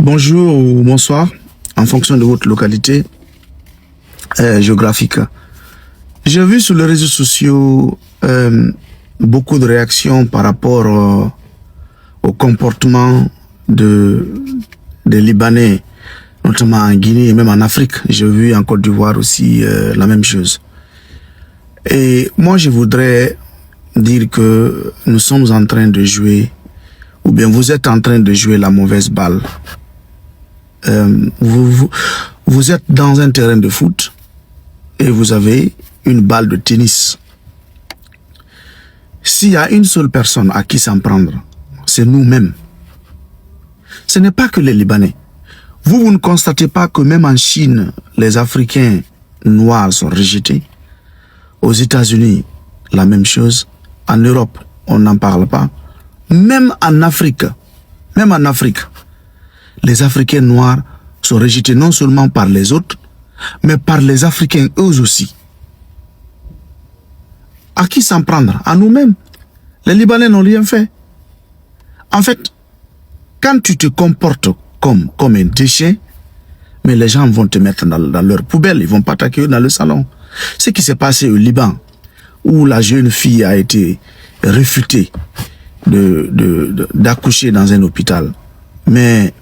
Bonjour ou bonsoir, en fonction de votre localité géographique. J'ai vu sur les réseaux sociaux beaucoup de réactions par rapport au comportement des Libanais, notamment en Guinée et même en Afrique. J'ai vu en Côte d'Ivoire aussi la même chose. Et moi, je voudrais dire que nous sommes en train de jouer, ou bien vous êtes en train de jouer la mauvaise balle. Vous êtes dans un terrain de foot et vous avez une balle de tennis. S'il y a une seule personne à qui s'en prendre, c'est nous-mêmes. Ce n'est pas que les Libanais. Vous ne constatez pas que même en Chine, les Africains noirs sont rejetés. Aux États-Unis, la même chose. En Europe, on n'en parle pas. Même en Afrique, les Africains noirs sont rejetés non seulement par les autres, mais par les Africains eux aussi. À qui s'en prendre? À nous-mêmes. Les Libanais n'ont rien fait. En fait, quand tu te comportes comme un déchet, mais les gens vont te mettre dans leur poubelle, ils vont pas t'accueillir dans le salon. Ce qui s'est passé au Liban, où la jeune fille a été refusée d'accoucher dans un hôpital. Mais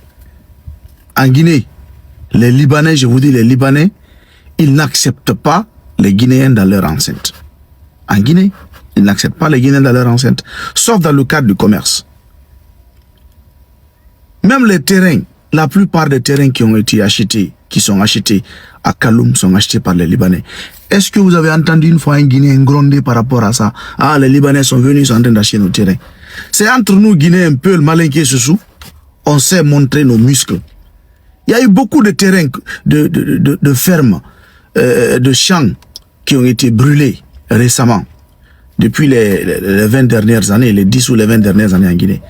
en Guinée, les Libanais, je vous dis, les Libanais, ils n'acceptent pas les Guinéens dans leur enceinte. En Guinée, ils n'acceptent pas les Guinéens dans leur enceinte, sauf dans le cadre du commerce. Même les terrains, la plupart des terrains qui ont été achetés, qui sont achetés à Kaloum, sont achetés par les Libanais. Est-ce que vous avez entendu une fois un Guinéen gronder par rapport à ça? Ah, les Libanais sont venus, ils sont en train d'acheter nos terrains. C'est entre nous, Guinéens, un peu le malin qui est sous. On sait montrer nos muscles. Il y a eu beaucoup de terrains, de fermes, de champs qui ont été brûlés récemment, depuis les 20 dernières années, les 10 ou les 20 dernières années en Guinée.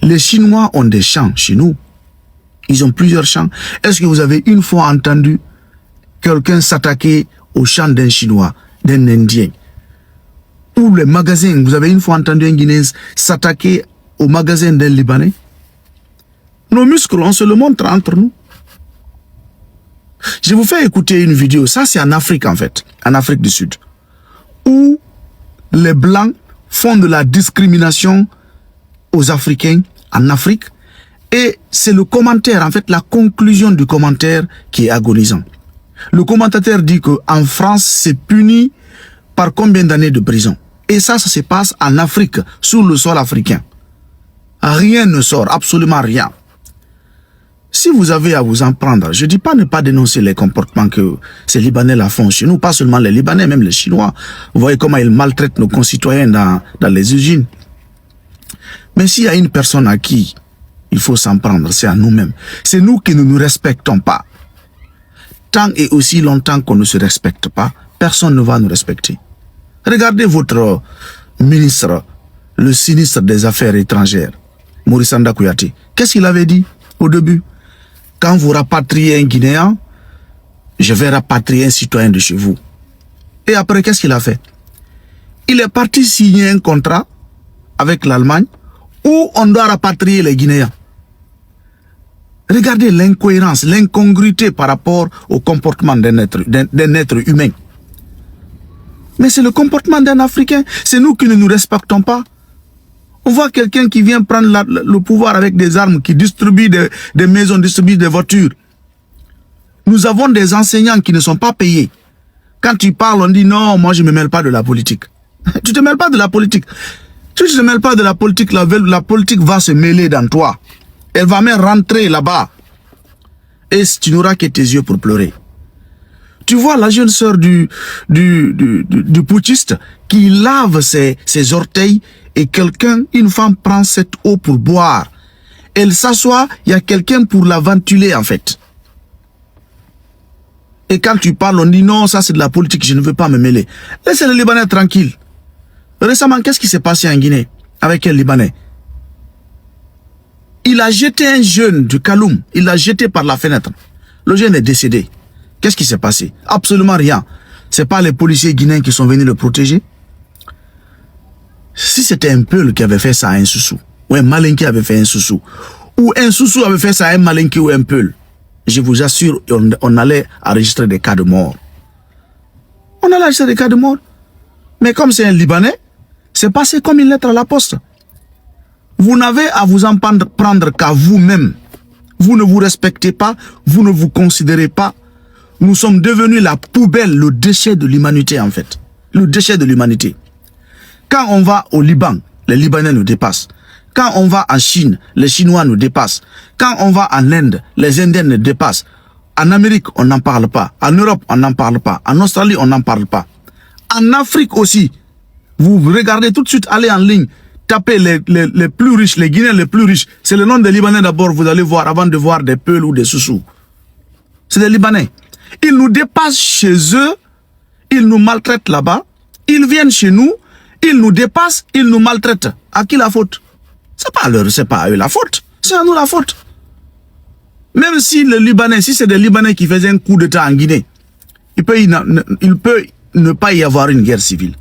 Les Chinois ont des champs chez nous. Ils ont plusieurs champs. Est-ce que vous avez une fois entendu quelqu'un s'attaquer au champ d'un Chinois, d'un Indien? Ou les magasins, vous avez une fois entendu un Guinéen s'attaquer au magasin d'un Libanais? Nos muscles, on se le montre entre nous. Je vous fais écouter une vidéo, ça c'est en Afrique en fait, en Afrique du Sud, où les Blancs font de la discrimination aux Africains en Afrique, et c'est le commentaire, en fait la conclusion du commentaire qui est agonisant. Le commentateur dit qu'en France c'est puni par combien d'années de prison, et ça se passe en Afrique, sur le sol africain. Rien ne sort, absolument rien. Si vous avez à vous en prendre, je ne dis pas ne pas dénoncer les comportements que ces Libanais la font chez nous, pas seulement les Libanais, même les Chinois. Vous voyez comment ils maltraitent nos concitoyens dans les usines. Mais s'il y a une personne à qui il faut s'en prendre, c'est à nous-mêmes. C'est nous qui ne nous respectons pas. Tant et aussi longtemps qu'on ne se respecte pas, personne ne va nous respecter. Regardez votre ministre, le sinistre des Affaires étrangères, Maurice Anda Kouyaté. Qu'est-ce qu'il avait dit au début? Quand vous rapatriez un Guinéen, je vais rapatrier un citoyen de chez vous. Et après, qu'est-ce qu'il a fait? Il est parti signer un contrat avec l'Allemagne où on doit rapatrier les Guinéens. Regardez l'incohérence, l'incongruité par rapport au comportement d'un être humain. Mais c'est le comportement d'un Africain. C'est nous qui ne nous respectons pas. On voit quelqu'un qui vient prendre le pouvoir avec des armes, qui distribue des maisons, distribue des voitures. Nous avons des enseignants qui ne sont pas payés. Quand tu parles, on dit non, moi je ne me mêle pas de la politique. Tu ne te mêles pas de la politique. Si tu ne te mêles pas de la politique, la politique va se mêler dans toi. Elle va même rentrer là-bas. Et tu n'auras que tes yeux pour pleurer. Tu vois la jeune sœur du putschiste qui lave ses orteils et une femme prend cette eau pour boire. Elle s'assoit, il y a quelqu'un pour la ventiler en fait. Et quand tu parles, on dit non, ça c'est de la politique, je ne veux pas me mêler. Laissez les Libanais tranquilles. Récemment, qu'est-ce qui s'est passé en Guinée avec un Libanais? Il a jeté un jeune du Kaloum, il l'a jeté par la fenêtre. Le jeune est décédé. Qu'est-ce qui s'est passé? Absolument rien. Ce n'est pas les policiers guinéens qui sont venus le protéger. Si c'était un Peul qui avait fait ça à un Soussou, ou un Malin qui avait fait un Soussou, Ou un Soussou avait fait ça à un Malinké ou un Peul. Je vous assure, on allait enregistrer des cas de mort. On allait enregistrer des cas de mort. Mais comme c'est un Libanais, c'est passé comme une lettre à la poste. Vous n'avez à vous en prendre qu'à vous-même. Vous ne vous respectez pas, vous ne vous considérez pas. Nous sommes devenus la poubelle, le déchet de l'humanité en fait. Le déchet de l'humanité. Quand on va au Liban, les Libanais nous dépassent. Quand on va en Chine, les Chinois nous dépassent. Quand on va en Inde, les Indiens nous dépassent. En Amérique, on n'en parle pas. En Europe, on n'en parle pas. En Australie, on n'en parle pas. En Afrique aussi, vous regardez tout de suite, allez en ligne, tapez les plus riches, les Guinéens les plus riches. C'est le nom des Libanais d'abord, vous allez voir, avant de voir des Peuls ou des Soussous. C'est des Libanais. Ils nous dépassent chez eux, ils nous maltraitent là-bas, ils viennent chez nous, ils nous dépassent, ils nous maltraitent. À qui la faute? C'est pas à eux la faute, c'est à nous la faute. Même si le Libanais, si c'est des Libanais qui faisaient un coup d'État en Guinée, il peut ne pas y avoir une guerre civile.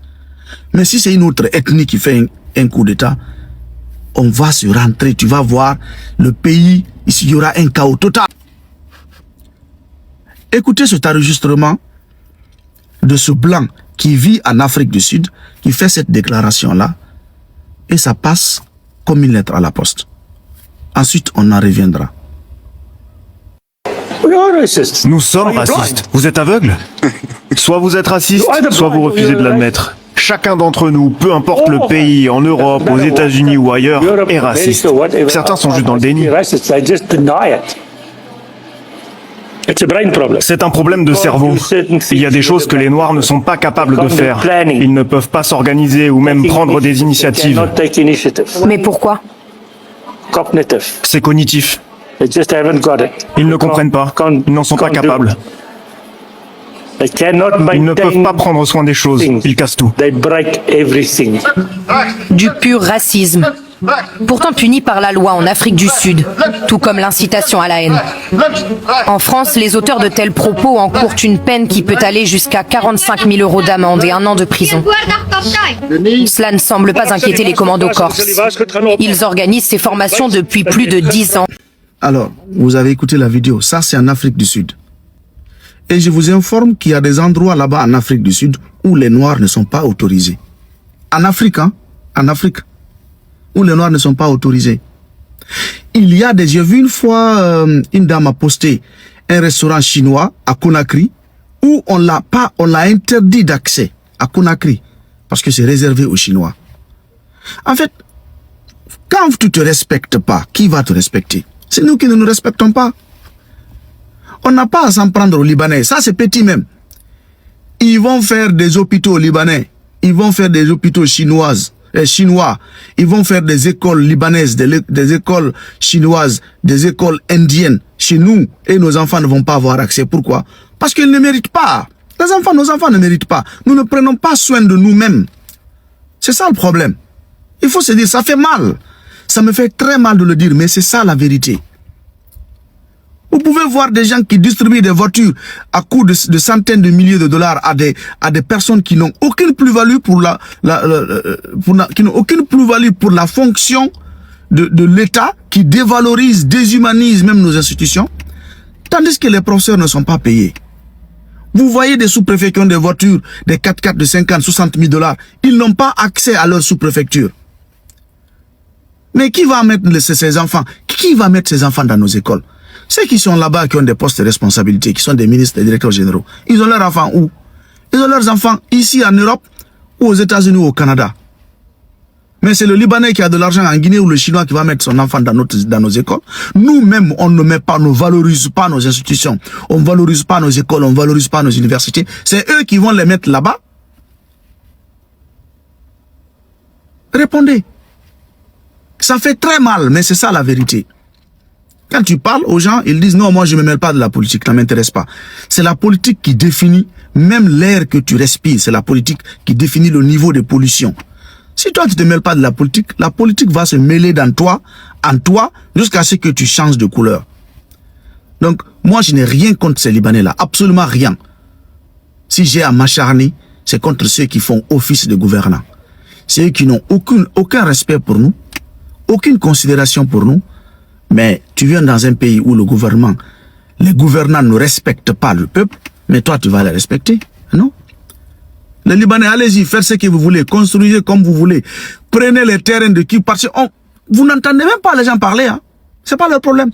Mais si c'est une autre ethnie qui fait un coup d'État, on va se rentrer, tu vas voir, le pays, ici, il y aura un chaos total. Écoutez cet enregistrement de ce blanc qui vit en Afrique du Sud, qui fait cette déclaration-là, et ça passe comme une lettre à la poste. Ensuite, on en reviendra. Nous sommes racistes. Vous êtes aveugle? Soit vous êtes raciste, soit vous refusez de l'admettre. Chacun d'entre nous, peu importe le pays, en Europe, aux États-Unis ou ailleurs, est raciste. Certains sont juste dans le déni. C'est un problème de cerveau. Il y a des choses que les Noirs ne sont pas capables de faire. Ils ne peuvent pas s'organiser ou même prendre des initiatives. Mais pourquoi? C'est cognitif. Ils ne comprennent pas. Ils n'en sont pas capables. Ils ne peuvent pas prendre soin des choses. Ils cassent tout. Du pur racisme. Pourtant puni par la loi en Afrique du Sud, tout comme l'incitation à la haine. En France, les auteurs de tels propos encourent une peine qui peut aller jusqu'à 45 000 € d'amende et 1 an de prison. Cela ne semble pas inquiéter les commandos corses. Ils organisent ces formations depuis plus de 10 ans. Alors, vous avez écouté la vidéo, ça c'est en Afrique du Sud. Et je vous informe qu'il y a des endroits là-bas en Afrique du Sud où les Noirs ne sont pas autorisés. En Afrique, hein, en Afrique, où les Noirs ne sont pas autorisés. Il y a des... J'ai vu une fois, une dame a posté un restaurant chinois à Conakry où on l'a interdit d'accès à Conakry parce que c'est réservé aux Chinois. En fait, quand tu te respectes pas, qui va te respecter? C'est nous qui ne nous respectons pas. On n'a pas à s'en prendre aux Libanais. Ça, c'est petit même. Ils vont faire des hôpitaux libanais. Ils vont faire des hôpitaux chinois. Ils vont faire des écoles libanaises, des écoles chinoises, des écoles indiennes chez nous. Et nos enfants ne vont pas avoir accès. Pourquoi? Parce qu'ils ne méritent pas. Nos enfants ne méritent pas. Nous ne prenons pas soin de nous-mêmes. C'est ça le problème. Il faut se dire, ça fait mal. Ça me fait très mal de le dire, mais c'est ça la vérité. Vous pouvez voir des gens qui distribuent des voitures à coût de centaines de milliers de dollars à des personnes qui n'ont aucune plus-value pour pour la fonction de l'État, qui dévalorise, déshumanise même nos institutions, tandis que les professeurs ne sont pas payés. Vous voyez des sous-préfets qui ont des voitures, des 4x4 de 50, 60 000 dollars. Ils n'ont pas accès à leur sous-préfecture. Mais qui va mettre ces enfants? Qui va mettre ces enfants dans nos écoles? Ceux qui sont là-bas, qui ont des postes de responsabilité, qui sont des ministres, des directeurs généraux, ils ont leurs enfants où? Ils ont leurs enfants ici en Europe, ou aux États-Unis ou au Canada. Mais c'est le Libanais qui a de l'argent en Guinée ou le Chinois qui va mettre son enfant dans nos écoles. Nous-mêmes, on ne met pas, ne valorise pas nos institutions. On ne valorise pas nos écoles, on ne valorise pas nos universités. C'est eux qui vont les mettre là-bas. Répondez. Ça fait très mal, mais c'est ça la vérité. Quand tu parles aux gens, ils disent non, moi je ne me mêle pas de la politique, ça ne m'intéresse pas. C'est la politique qui définit même l'air que tu respires. C'est la politique qui définit le niveau de pollution. Si toi tu ne te mêles pas de la politique va se mêler en toi, jusqu'à ce que tu changes de couleur. Donc, moi je n'ai rien contre ces Libanais-là, absolument rien. Si j'ai à m'acharner, c'est contre ceux qui font office de gouvernants. Ceux qui n'ont aucun respect pour nous, aucune considération pour nous, Mais tu viens dans un pays où les gouvernants ne respectent pas le peuple, mais toi tu vas les respecter, non? Les Libanais, allez-y, faites ce que vous voulez, construisez comme vous voulez, prenez les terrains de qui, parce que vous n'entendez même pas les gens parler, hein. C'est pas leur problème.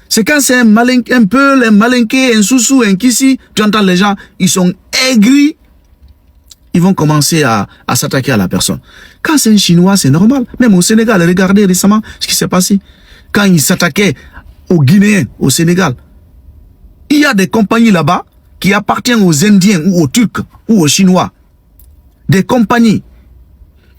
C'est quand c'est un peu les malinqués, un soussou, un kissi, tu entends les gens, ils sont aigris, ils vont commencer à s'attaquer à la personne. Quand c'est un Chinois, c'est normal. Même au Sénégal, regardez récemment ce qui s'est passé. Quand ils s'attaquaient aux Guinéens, au Sénégal, il y a des compagnies là-bas qui appartiennent aux Indiens ou aux Turcs ou aux Chinois. Des compagnies.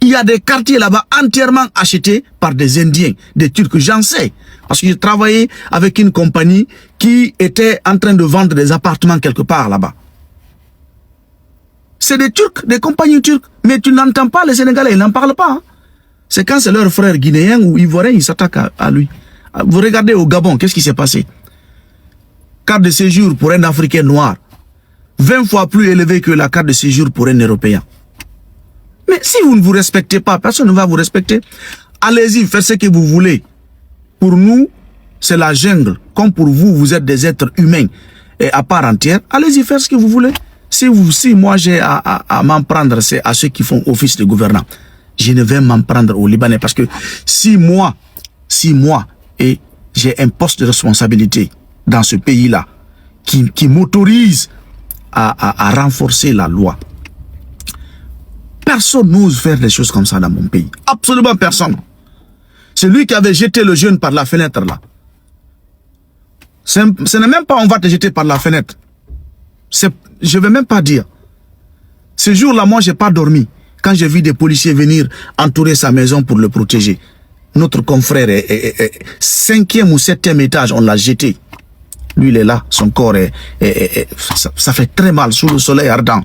Il y a des quartiers là-bas entièrement achetés par des Indiens, des Turcs. J'en sais. Parce que j'ai travaillé avec une compagnie qui était en train de vendre des appartements quelque part là-bas. C'est des Turcs, des compagnies turques. Mais tu n'entends pas les Sénégalais, ils n'en parlent pas. Hein. C'est quand c'est leur frère guinéen ou ivoirien, ils s'attaquent à lui. Vous regardez au Gabon, qu'est-ce qui s'est passé? Carte de séjour pour un Africain noir, 20 fois plus élevé que la carte de séjour pour un Européen. Mais si vous ne vous respectez pas, personne ne va vous respecter. Allez-y, faites ce que vous voulez. Pour nous, c'est la jungle. Comme pour vous, vous êtes des êtres humains et à part entière. Allez-y, faites ce que vous voulez. Si moi j'ai à m'en prendre, c'est à ceux qui font office de gouvernant. Je ne vais m'en prendre aux Libanais parce que si moi, et j'ai un poste de responsabilité dans ce pays-là qui m'autorise à renforcer la loi, personne n'ose faire des choses comme ça dans mon pays. Absolument personne. C'est lui qui avait jeté le jeune par la fenêtre là. Ce n'est même pas on va te jeter par la fenêtre. Je ne vais même pas dire. Ce jour-là, moi, je n'ai pas dormi. Quand j'ai vu des policiers venir entourer sa maison pour le protéger. Notre confrère est 5e ou 7e étage, on l'a jeté. Lui, il est là, son corps ça fait très mal sous le soleil ardent.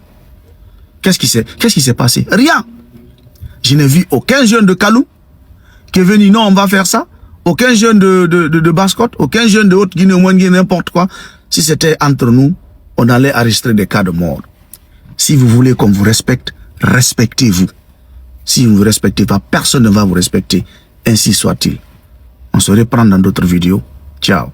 Qu'est-ce qui s'est passé? Rien. Je n'ai vu aucun jeune de Kalou qui est venu, non, on va faire ça. Aucun jeune de Basse-Côte, aucun jeune de Haute-Guinée, au Moins-Guinée, n'importe quoi. Si c'était entre nous, on allait enregistrer des cas de mort. Si vous voulez qu'on vous respecte, respectez-vous. Si vous ne vous respectez pas, personne ne va vous respecter. Ainsi soit-il. On se reprend dans d'autres vidéos. Ciao.